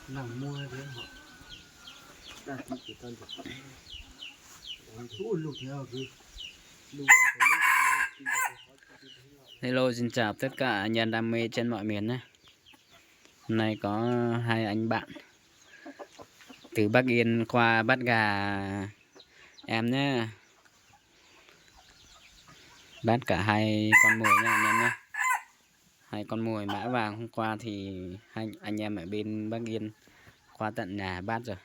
làm mua thế họ đặt chỉ cần thu lục theo cái Hello, xin chào tất cả anh em đam mê trên mọi miền nhé. Hôm nay có hai anh bạn từ Bắc Yên qua bắt gà em nhé. Bắt cả hai con mồi nha anh em nhé. Hai con mồi mã vàng hôm qua thì hai anh em ở bên Bắc Yên qua tận nhà bắt rồi.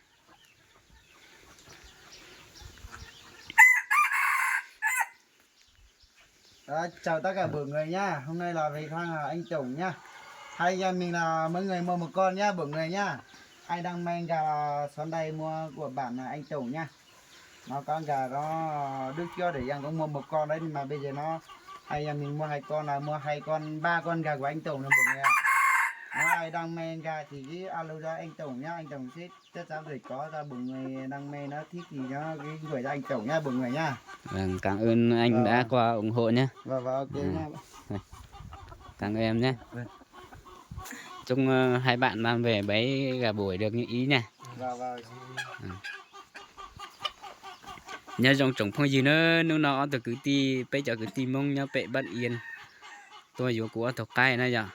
Chào tất cả mọi người nhá. Hôm nay là về thang anh Tùng nhá. Hai anh em mình là mỗi người mua một con nhá, mọi người nhá. Ai đang mang gà xuống đây mua của bạn là anh Tùng nhá. Nó có gà nó đứt cho để anh cũng mua một con đấy, nhưng mà bây giờ nó hai anh em mình mua hai con là mua hai con, ba con gà của anh Tùng rồi mọi người ạ. Nếu ai đang mang gà thì cứ alo cho anh Tùng nhá, anh Tùng sẽ chắc chắn phải có ra mọi người đang mang nó thích thì nó gửi cho anh Tùng nhá mọi người nhá. Vâng, cảm ơn anh đã qua ủng hộ nhé. Vâng ok nhá. Cảm ơn em nhé. Chúc hai bạn mang về bấy gà buổi được như ý nha. Vâng. Nhớ dòng trồng phong gì nữa nếu nó từ cứ ti bây giờ cứ ti mong nhớ bệ bất yên tôi vừa của thuộc cái này giờ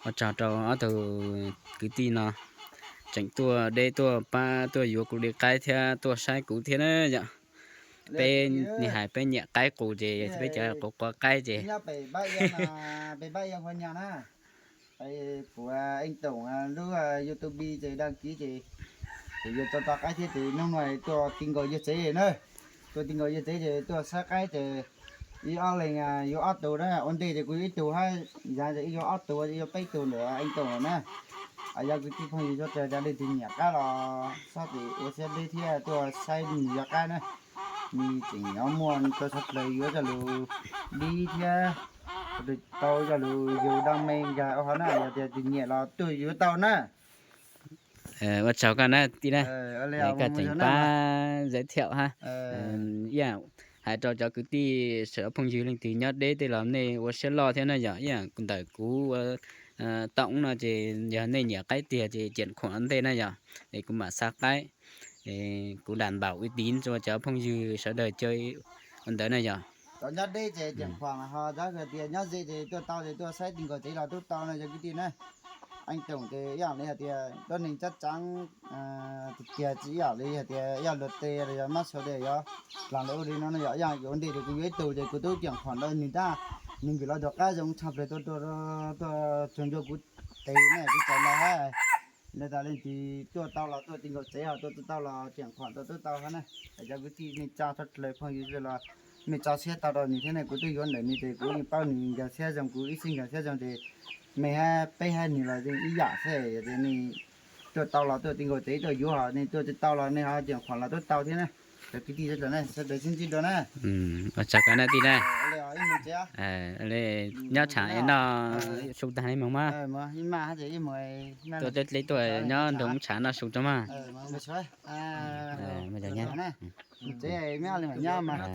ở trò ở từ cứ ti nó chẳng tua đây tua ba tua vừa của được cái theo tua sai cụ thế nữa giờ bên ni hải bên nhẹ cái cụ gì bây giờ có cái gì nhá phải bay em qua nhà na của anh Tổng lúc YouTube thì đăng ký thì giờ cho cái thế thì năm ngoài tôi tin gọi như thế nữa tôi tin gọi như thế thì tôi sát cái thì yêu lên yêu auto đó ổn định thì cứ ít tù hay giờ thì yêu auto yêu bay tù nữa anh Tổng rồi nè giờ cứ tiếp phong gì cho gia đình thì nhạc cái là sao thì tôi sẽ đi theo tôi xây nhạc cái nữa mình chỉ nhóm muốn tôi sắp lấy vô cho lù đi theo rồi tao cho lù dù đang men gà ở này thì nhẹ là tôi vô tao nè bắt cháu cả nè tí này lấy cả chẳng ba giới thiệu ha yeah hai cho cứ tí sợ phong dư lên tí nhất đấy thì làm này tôi sẽ lo thế này giờ yeah cũng tại cú tổng là chỉ giờ này nhớ cái tiền thì chuyển khoản thế này giờ để cũng mà sát cái để cũng đảm bảo uy tín cho cháu phong dư sẽ đời chơi còn tới này giờ tao nhất đây thì chuyển khoản là họ giá cái tiền nhất gì thì tôi tao thì tôi sẽ tiền có tí là tôi tao này cho cái tiền này anh tổng thì dạng này thì tôi nên chắc chắn tiền chỉ ở đây thì dạng luật tiền rồi mất số để cho làm lễ đi nó nhỏ dạng cái vấn đề thì cái giấy tờ thì tôi chuyển khoản đây người ta mình phải lo được cái giống chập để tôi chuyển cho cái tiền này cái tiền này ha nên ta lên thì tôi tao là tôi tiền có chế à tôi tao là chuyển khoản tôi tao hết này để cho cái tiền mình trả thật lời phong như là mình trả xe tao rồi như thế này của tôi vấn đề như thế của bao nhiêu cái xe dòng của ít sinh cái xe dòng thì mày ha bây hai nhiều là ý giả thế thì này tôi tao là tôi tiền gọi tế tôi vô họ nên tôi tao là nên họ chuyển khoản là tôi tao thế này cái gì đó này sẽ để xin đó này chắc cái này tí này lấy nhớ trả em nó sụt tay mà mà nhưng mà thì mày tôi lấy tuổi nhớ đúng trả nó sụt cho mà mà chơi bây giờ nhé thế mấy anh nhá mà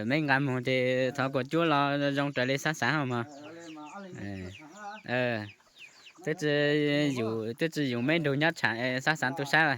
mấy ngày mà thì thọ của chúa lo trong trời lên sáng sáng mà tết dù mấy đồ nhát trả sáng sáng tôi sáng rồi